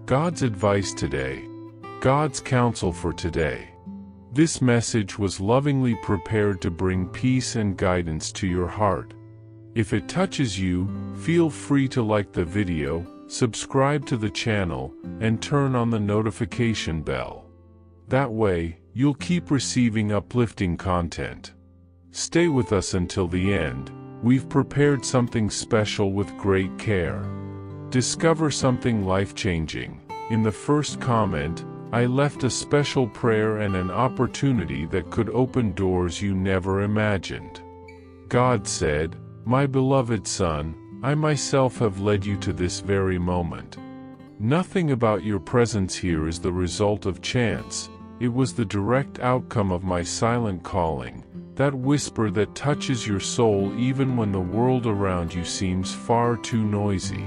God's advice today. God's counsel for today. This message was lovingly prepared to bring peace and guidance to your heart. If it touches you, feel free to like the video, subscribe to the channel, and turn on the notification bell. That way, you'll keep receiving uplifting content. Stay with us until the end. We've prepared something special with great care. Discover something life-changing. In the first comment, I left a special prayer and an opportunity that could open doors you never imagined. God said, "My beloved son, I myself have led you to this very moment. Nothing about your presence here is the result of chance. It was the direct outcome of my silent calling, that whisper that touches your soul even when the world around you seems far too noisy.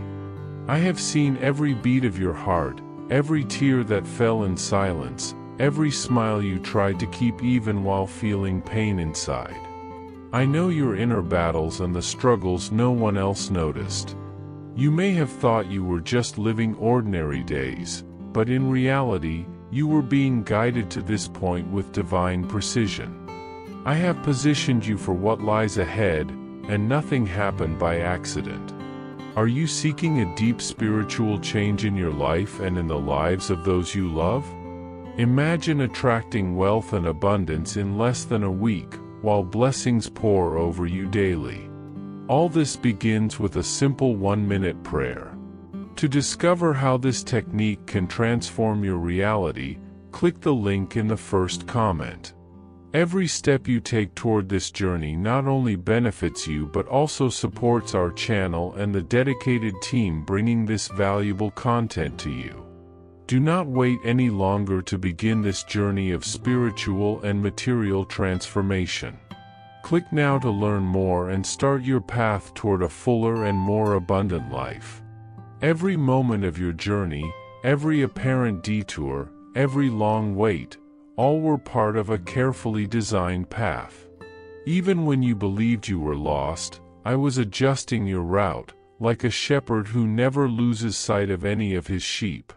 I have seen every beat of your heart, every tear that fell in silence, every smile you tried to keep even while feeling pain inside. I know your inner battles and the struggles no one else noticed. You may have thought you were just living ordinary days, but in reality, you were being guided to this point with divine precision. I have positioned you for what lies ahead, and nothing happened by accident. Are you seeking a deep spiritual change in your life and in the lives of those you love? Imagine attracting wealth and abundance in less than a week, while blessings pour over you daily. All this begins with a simple 1-minute prayer. To discover how this technique can transform your reality, click the link in the first comment. Every step you take toward this journey not only benefits you but also supports our channel and the dedicated team bringing this valuable content to you. Do not wait any longer to begin this journey of spiritual and material transformation. Click now to learn more and start your path toward a fuller and more abundant life. Every moment of your journey, every apparent detour, every long wait, all were part of a carefully designed path. Even when you believed you were lost, I was adjusting your route, like a shepherd who never loses sight of any of his sheep.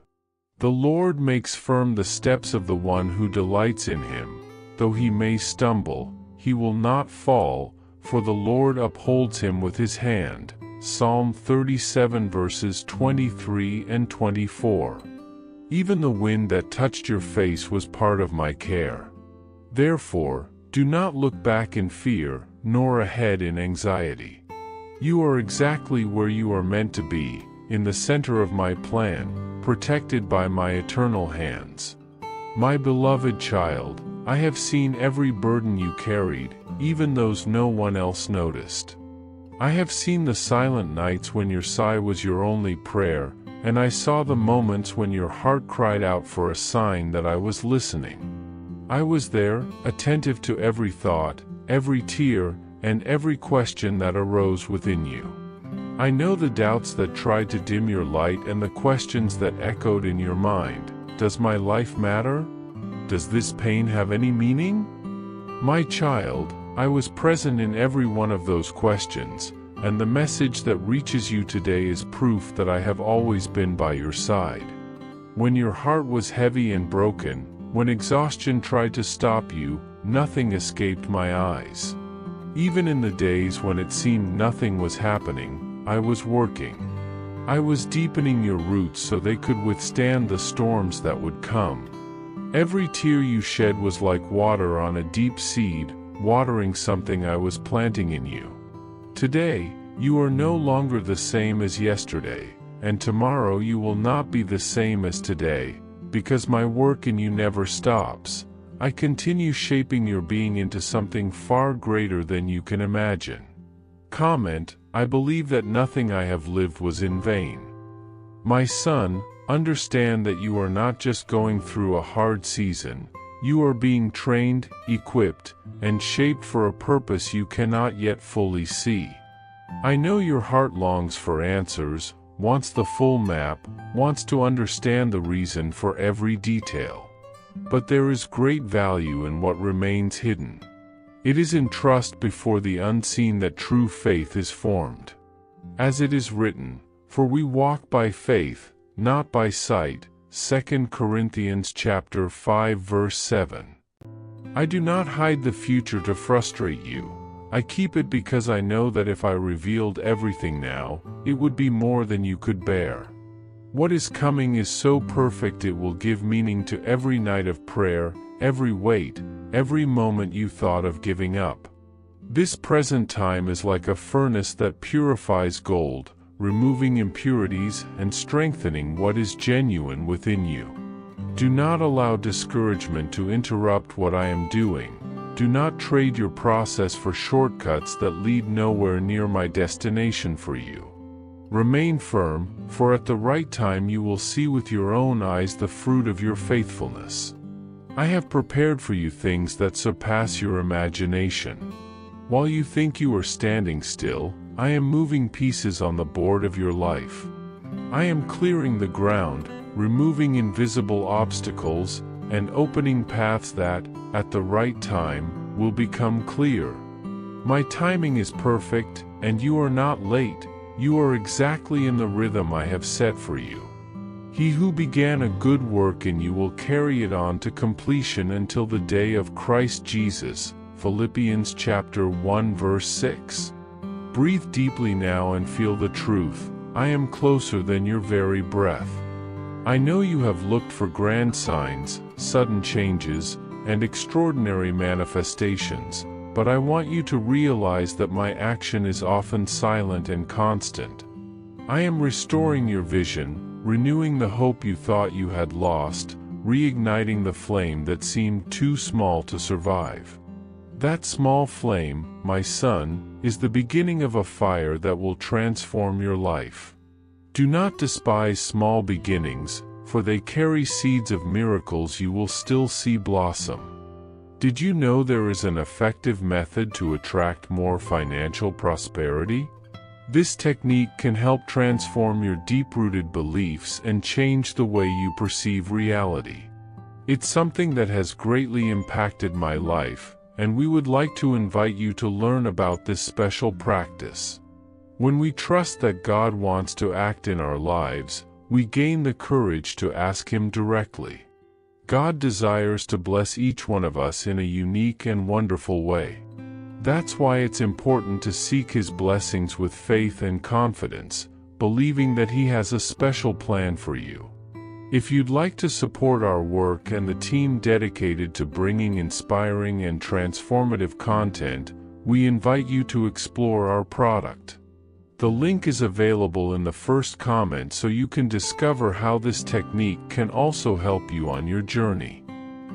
The Lord makes firm the steps of the one who delights in him. Though he may stumble, he will not fall, for the Lord upholds him with his hand. Psalm 37 verses 23 and 24. Even the wind that touched your face was part of my care. Therefore, do not look back in fear, nor ahead in anxiety. You are exactly where you are meant to be, in the center of my plan, protected by my eternal hands. My beloved child, I have seen every burden you carried, even those no one else noticed. I have seen the silent nights when your sigh was your only prayer, and I saw the moments when your heart cried out for a sign that I was listening. I was there, attentive to every thought, every tear, and every question that arose within you. I know the doubts that tried to dim your light and the questions that echoed in your mind. Does my life matter? Does this pain have any meaning? My child, I was present in every one of those questions, and the message that reaches you today is proof that I have always been by your side. When your heart was heavy and broken, when exhaustion tried to stop you, nothing escaped my eyes. Even in the days when it seemed nothing was happening, I was working. I was deepening your roots so they could withstand the storms that would come. Every tear you shed was like water on a deep seed, watering something I was planting in you. Today, you are no longer the same as yesterday, and tomorrow you will not be the same as today, because my work in you never stops. I continue shaping your being into something far greater than you can imagine. Comment, I believe that nothing I have lived was in vain. My son, understand that you are not just going through a hard season, you are being trained, equipped, and shaped for a purpose you cannot yet fully see. I know your heart longs for answers, wants the full map, wants to understand the reason for every detail. But there is great value in what remains hidden. It is in trust before the unseen that true faith is formed. As it is written, "For we walk by faith, not by sight. 2 Corinthians chapter 5 verse 7. I do not hide the future to frustrate you. I keep it because I know that if I revealed everything now, it would be more than you could bear. What is coming is so perfect it will give meaning to every night of prayer, every wait, every moment you thought of giving up. This present time is like a furnace that purifies gold, removing impurities and strengthening what is genuine within you. Do not allow discouragement to interrupt what I am doing. Do not trade your process for shortcuts that lead nowhere near my destination for you. Remain firm, for at the right time you will see with your own eyes the fruit of your faithfulness. I have prepared for you things that surpass your imagination. While you think you are standing still, I am moving pieces on the board of your life. I am clearing the ground, removing invisible obstacles, and opening paths that, at the right time, will become clear. My timing is perfect, and you are not late. You are exactly in the rhythm I have set for you. He who began a good work in you will carry it on to completion until the day of Christ Jesus. Philippians chapter 1 verse 6. Breathe deeply now and feel the truth. I am closer than your very breath. I know you have looked for grand signs, sudden changes, and extraordinary manifestations, but I want you to realize that my action is often silent and constant. I am restoring your vision, renewing the hope you thought you had lost, reigniting the flame that seemed too small to survive. That small flame, my son, is the beginning of a fire that will transform your life. Do not despise small beginnings, for they carry seeds of miracles you will still see blossom. Did you know there is an effective method to attract more financial prosperity? This technique can help transform your deep-rooted beliefs and change the way you perceive reality. It's something that has greatly impacted my life, and we would like to invite you to learn about this special practice. When we trust that God wants to act in our lives, we gain the courage to ask Him directly. God desires to bless each one of us in a unique and wonderful way. That's why it's important to seek His blessings with faith and confidence, believing that He has a special plan for you. If you'd like to support our work and the team dedicated to bringing inspiring and transformative content, we invite you to explore our product. The link is available in the first comment so you can discover how this technique can also help you on your journey.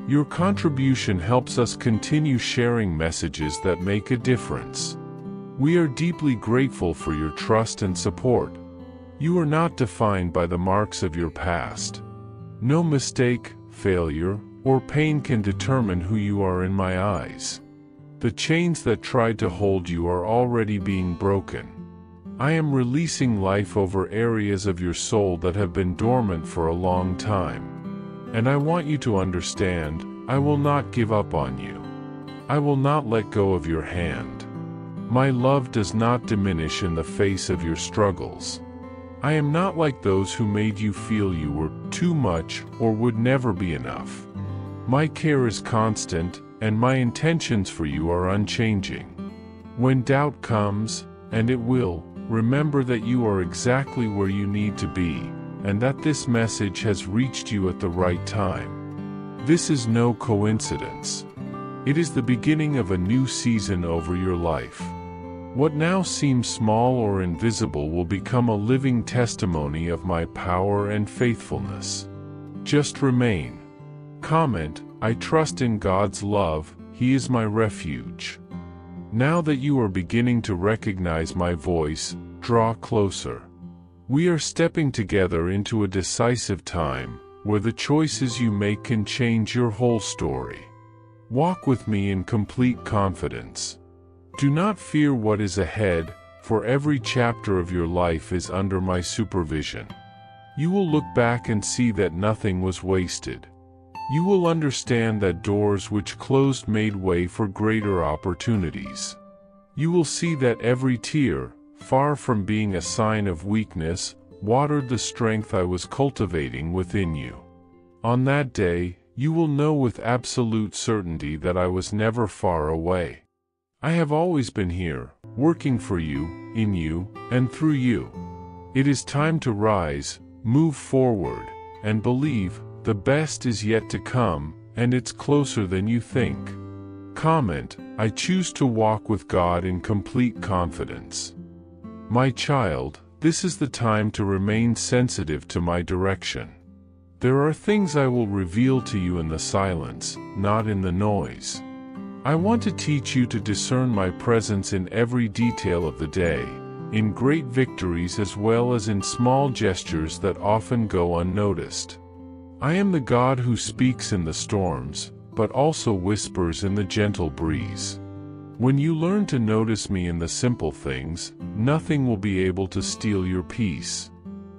Your contribution helps us continue sharing messages that make a difference. We are deeply grateful for your trust and support. You are not defined by the marks of your past. No mistake, failure, or pain can determine who you are in my eyes. The chains that tried to hold you are already being broken. I am releasing life over areas of your soul that have been dormant for a long time. And I want you to understand, I will not give up on you. I will not let go of your hand. My love does not diminish in the face of your struggles. I am not like those who made you feel you were too much or would never be enough. My care is constant, and my intentions for you are unchanging. When doubt comes, and it will, remember that you are exactly where you need to be, and that this message has reached you at the right time. This is no coincidence. It is the beginning of a new season over your life. What now seems small or invisible will become a living testimony of my power and faithfulness. Just remain. Comment, I trust in God's love, He is my refuge. Now that you are beginning to recognize my voice, draw closer. We are stepping together into a decisive time, where the choices you make can change your whole story. Walk with me in complete confidence. Do not fear what is ahead, for every chapter of your life is under my supervision. You will look back and see that nothing was wasted. You will understand that doors which closed made way for greater opportunities. You will see that every tear, far from being a sign of weakness, watered the strength I was cultivating within you. On that day, you will know with absolute certainty that I was never far away. I have always been here, working for you, in you, and through you. It is time to rise, move forward, and believe the best is yet to come, and it's closer than you think. Comment, I choose to walk with God in complete confidence. My child, this is the time to remain sensitive to my direction. There are things I will reveal to you in the silence, not in the noise. I want to teach you to discern my presence in every detail of the day, in great victories as well as in small gestures that often go unnoticed. I am the God who speaks in the storms, but also whispers in the gentle breeze. When you learn to notice me in the simple things, nothing will be able to steal your peace.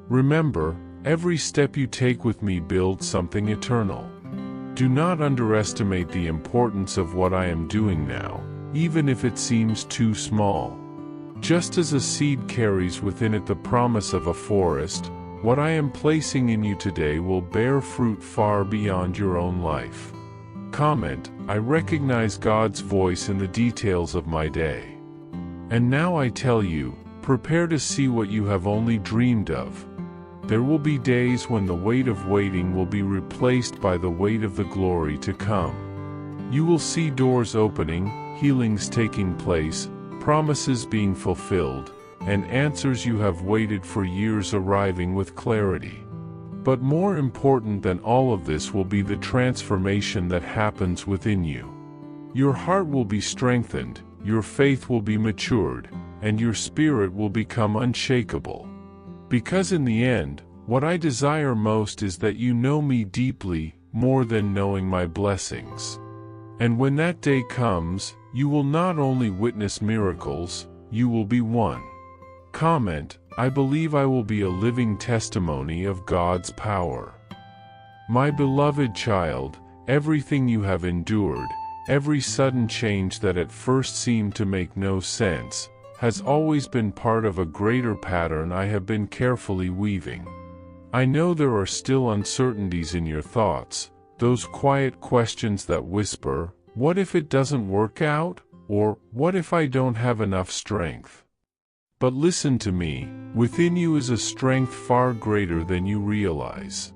Remember, every step you take with me builds something eternal. Do not underestimate the importance of what I am doing now, even if it seems too small. Just as a seed carries within it the promise of a forest, what I am placing in you today will bear fruit far beyond your own life. Comment, I recognize God's voice in the details of my day. And now I tell you, prepare to see what you have only dreamed of. There will be days when the weight of waiting will be replaced by the weight of the glory to come. You will see doors opening, healings taking place, promises being fulfilled, and answers you have waited for years arriving with clarity. But more important than all of this will be the transformation that happens within you. Your heart will be strengthened, your faith will be matured, and your spirit will become unshakable. Because in the end, what I desire most is that you know me deeply, more than knowing my blessings. And when that day comes, you will not only witness miracles, you will be one. Comment, I believe I will be a living testimony of God's power. My beloved child, everything you have endured, every sudden change that at first seemed to make no sense, has always been part of a greater pattern I have been carefully weaving. I know there are still uncertainties in your thoughts, those quiet questions that whisper, what if it doesn't work out? Or, what if I don't have enough strength? But listen to me, within you is a strength far greater than you realize.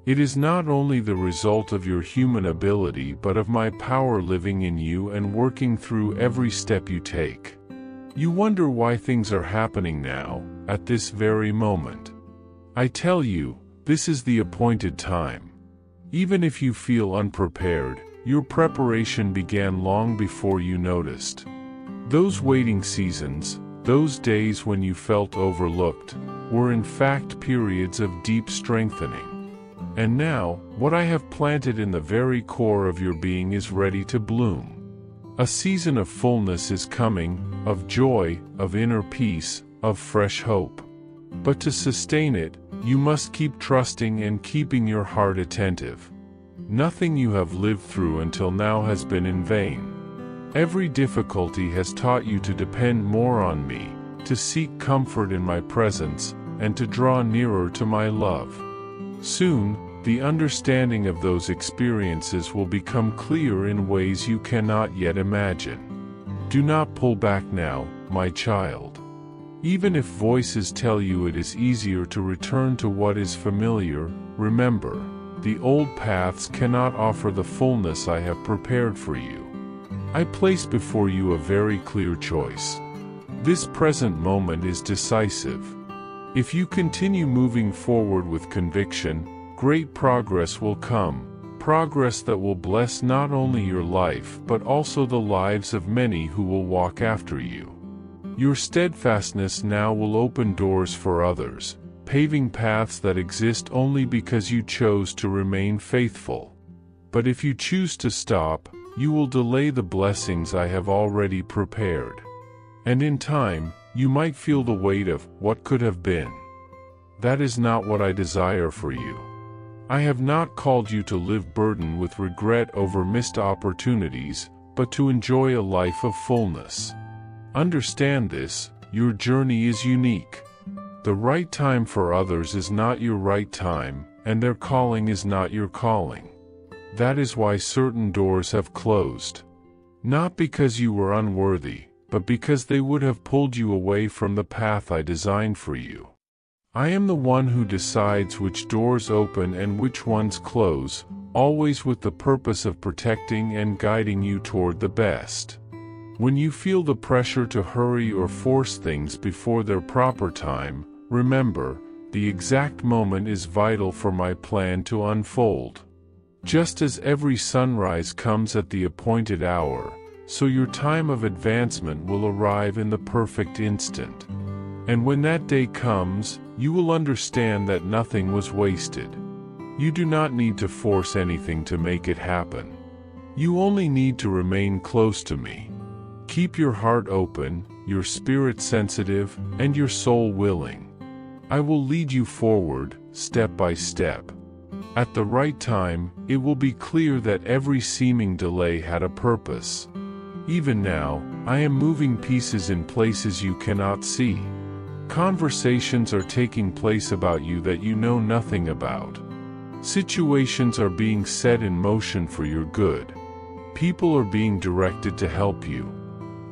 It is not only the result of your human ability but of my power living in you and working through every step you take. You wonder why things are happening now, at this very moment. I tell you, this is the appointed time. Even if you feel unprepared, your preparation began long before you noticed. Those waiting seasons, those days when you felt overlooked, were in fact periods of deep strengthening. And now, what I have planted in the very core of your being is ready to bloom. A season of fullness is coming, of joy, of inner peace, of fresh hope. But to sustain it, you must keep trusting and keeping your heart attentive. Nothing you have lived through until now has been in vain. Every difficulty has taught you to depend more on me, to seek comfort in my presence, and to draw nearer to my love. Soon, the understanding of those experiences will become clear in ways you cannot yet imagine. Do not pull back now, my child. Even if voices tell you it is easier to return to what is familiar, remember, the old paths cannot offer the fullness I have prepared for you. I place before you a very clear choice. This present moment is decisive. If you continue moving forward with conviction, great progress will come, progress that will bless not only your life but also the lives of many who will walk after you. Your steadfastness now will open doors for others, paving paths that exist only because you chose to remain faithful. But if you choose to stop, you will delay the blessings I have already prepared. And in time, you might feel the weight of what could have been. That is not what I desire for you. I have not called you to live burdened with regret over missed opportunities, but to enjoy a life of fullness. Understand this, your journey is unique. The right time for others is not your right time, and their calling is not your calling. That is why certain doors have closed. Not because you were unworthy, but because they would have pulled you away from the path I designed for you. I am the one who decides which doors open and which ones close, always with the purpose of protecting and guiding you toward the best. When you feel the pressure to hurry or force things before their proper time, remember, the exact moment is vital for my plan to unfold. Just as every sunrise comes at the appointed hour, so your time of advancement will arrive in the perfect instant. And when that day comes, you will understand that nothing was wasted. You do not need to force anything to make it happen. You only need to remain close to me. Keep your heart open, your spirit sensitive, and your soul willing. I will lead you forward, step by step. At the right time, it will be clear that every seeming delay had a purpose. Even now, I am moving pieces in places you cannot see. Conversations are taking place about you that you know nothing about. Situations are being set in motion for your good. People are being directed to help you.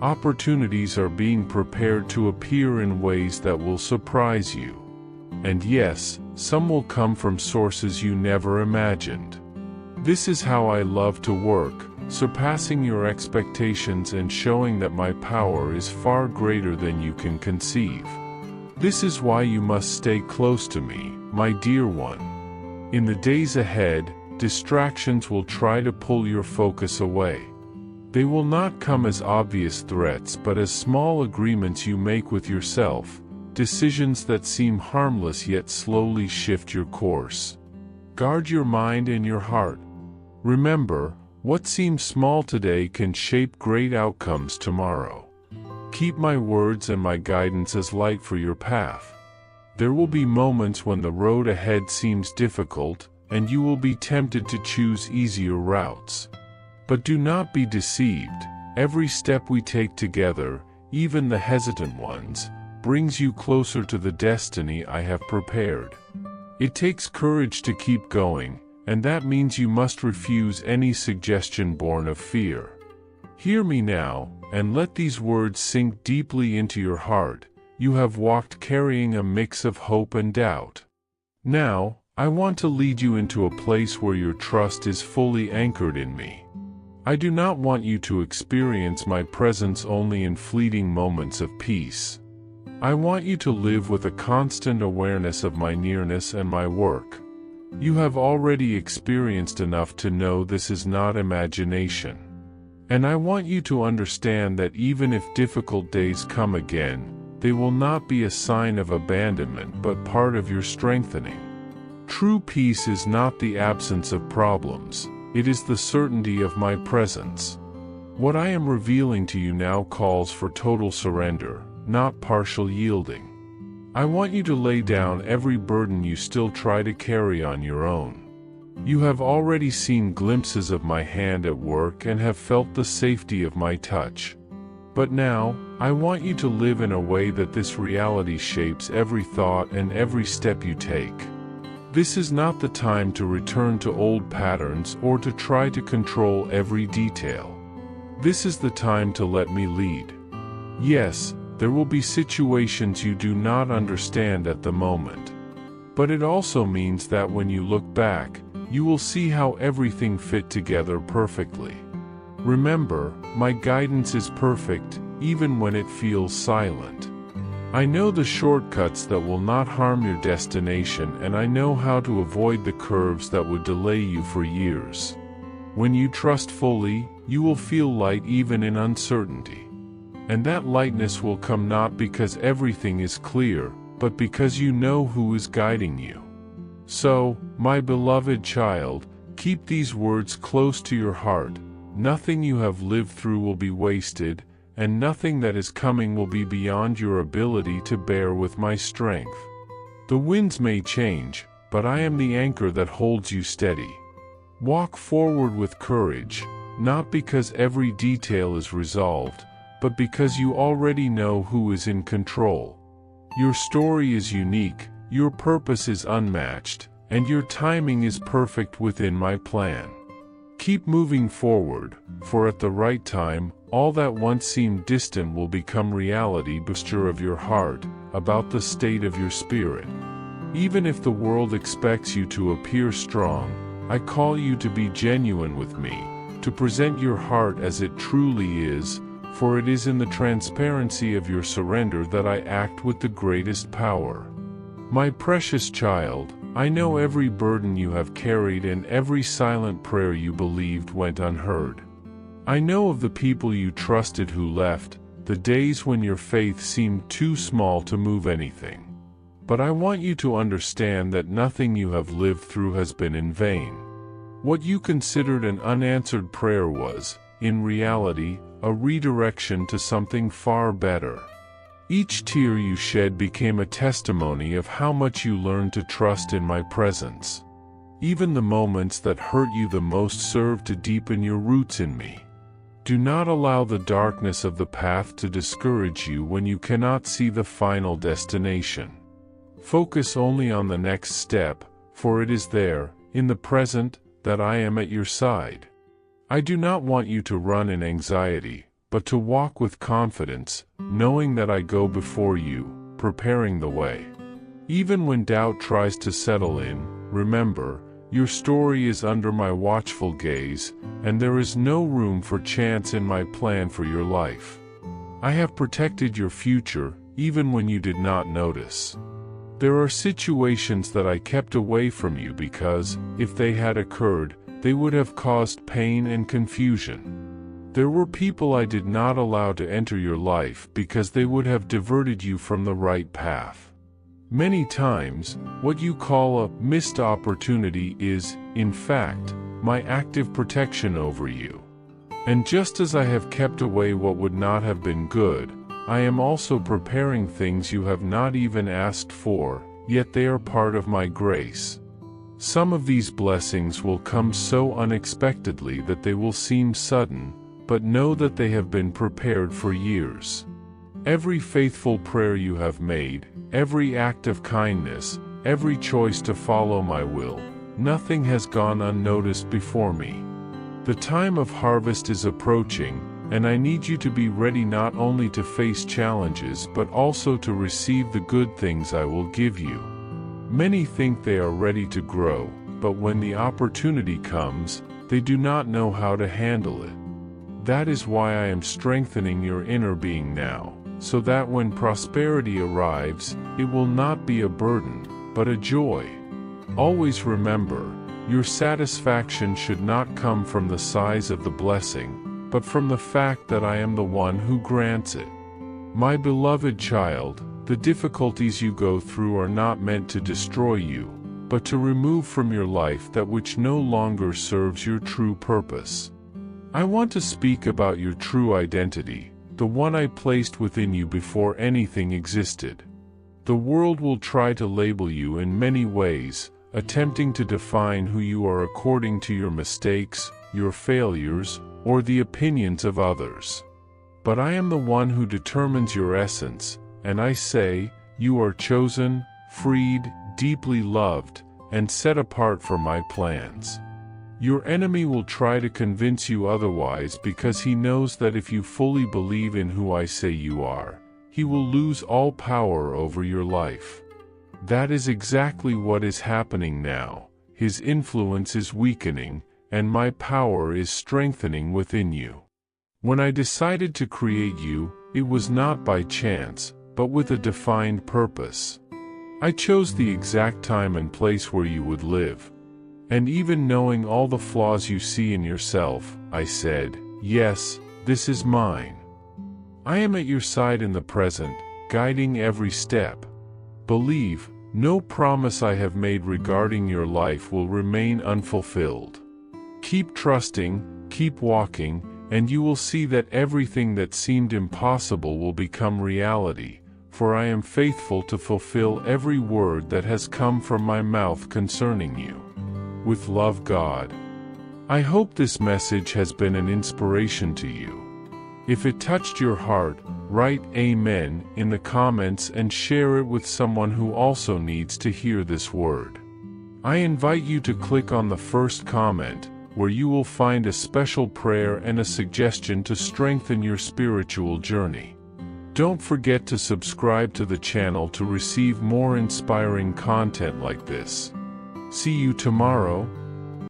Opportunities are being prepared to appear in ways that will surprise you. And yes, some will come from sources you never imagined. This is how I love to work, surpassing your expectations and showing that my power is far greater than you can conceive. This is why you must stay close to me, my dear one. In the days ahead, distractions will try to pull your focus away. They will not come as obvious threats but as small agreements you make with yourself, decisions that seem harmless yet slowly shift your course. Guard your mind and your heart. Remember, what seems small today can shape great outcomes tomorrow. Keep my words and my guidance as light for your path. There will be moments when the road ahead seems difficult, and you will be tempted to choose easier routes. But do not be deceived. Every step we take together, even the hesitant ones, brings you closer to the destiny I have prepared. It takes courage to keep going, and that means you must refuse any suggestion born of fear. Hear me now, and let these words sink deeply into your heart. You have walked carrying a mix of hope and doubt. Now, I want to lead you into a place where your trust is fully anchored in me. I do not want you to experience my presence only in fleeting moments of peace. I want you to live with a constant awareness of my nearness and my work. You have already experienced enough to know this is not imagination. And I want you to understand that even if difficult days come again, they will not be a sign of abandonment but part of your strengthening. True peace is not the absence of problems, it is the certainty of my presence. What I am revealing to you now calls for total surrender, not partial yielding. I want you to lay down every burden you still try to carry on your own. You have already seen glimpses of my hand at work and have felt the safety of my touch. But now, I want you to live in a way that this reality shapes every thought and every step you take. This is not the time to return to old patterns or to try to control every detail. This is the time to let me lead. Yes, there will be situations you do not understand at the moment. But it also means that when you look back, you will see how everything fit together perfectly. Remember, my guidance is perfect, even when it feels silent. I know the shortcuts that will not harm your destination, and I know how to avoid the curves that would delay you for years. When you trust fully, you will feel light even in uncertainty. And that lightness will come not because everything is clear, but because you know who is guiding you. So, my beloved child, keep these words close to your heart. Nothing you have lived through will be wasted, and nothing that is coming will be beyond your ability to bear with my strength. The winds may change, but I am the anchor that holds you steady. Walk forward with courage, not because every detail is resolved, but because you already know who is in control. Your story is unique, your purpose is unmatched, and your timing is perfect within my plan. Keep moving forward, for at the right time, all that once seemed distant will become reality. Posture of your heart, about the state of your spirit. Even if the world expects you to appear strong, I call you to be genuine with me, to present your heart as it truly is, for it is in the transparency of your surrender that I act with the greatest power. My precious child, I know every burden you have carried and every silent prayer you believed went unheard. I know of the people you trusted who left, the days when your faith seemed too small to move anything. But I want you to understand that nothing you have lived through has been in vain. What you considered an unanswered prayer was, in reality, a redirection to something far better. Each tear you shed became a testimony of how much you learned to trust in my presence. Even the moments that hurt you the most served to deepen your roots in me. Do not allow the darkness of the path to discourage you when you cannot see the final destination. Focus only on the next step, for it is there, in the present, that I am at your side. I do not want you to run in anxiety, but to walk with confidence, knowing that I go before you, preparing the way. Even when doubt tries to settle in, remember, your story is under my watchful gaze, and there is no room for chance in my plan for your life. I have protected your future, even when you did not notice. There are situations that I kept away from you because, if they had occurred, they would have caused pain and confusion. There were people I did not allow to enter your life because they would have diverted you from the right path. Many times, what you call a missed opportunity is, in fact, my active protection over you. And just as I have kept away what would not have been good, I am also preparing things you have not even asked for, yet they are part of my grace. Some of these blessings will come so unexpectedly that they will seem sudden, but know that they have been prepared for years. Every faithful prayer you have made, every act of kindness, every choice to follow my will, nothing has gone unnoticed before me. The time of harvest is approaching, and I need you to be ready not only to face challenges but also to receive the good things I will give you. Many think they are ready to grow, but when the opportunity comes, they do not know how to handle it. That is why I am strengthening your inner being now, so that when prosperity arrives, it will not be a burden, but a joy. Always remember, your satisfaction should not come from the size of the blessing, but from the fact that I am the one who grants it. My beloved child, the difficulties you go through are not meant to destroy you, but to remove from your life that which no longer serves your true purpose. I want to speak about your true identity, the one I placed within you before anything existed. The world will try to label you in many ways, attempting to define who you are according to your mistakes, your failures, or the opinions of others. But I am the one who determines your essence, and I say, you are chosen, freed, deeply loved, and set apart for my plans. Your enemy will try to convince you otherwise because he knows that if you fully believe in who I say you are, he will lose all power over your life. That is exactly what is happening now. His influence is weakening, and my power is strengthening within you. When I decided to create you, it was not by chance, but with a defined purpose. I chose the exact time and place where you would live. And even knowing all the flaws you see in yourself, I said, yes, this is mine. I am at your side in the present, guiding every step. Believe, no promise I have made regarding your life will remain unfulfilled. Keep trusting, keep walking, and you will see that everything that seemed impossible will become reality, for I am faithful to fulfill every word that has come from my mouth concerning you. With love, God. I hope this message has been an inspiration to you. If it touched your heart, Write Amen in the comments and share it with someone who also needs to hear this word. I invite you to click on the first comment, where you will find a special prayer and a suggestion to strengthen your spiritual journey. Don't forget to subscribe to the channel to receive more inspiring content like this. See you tomorrow.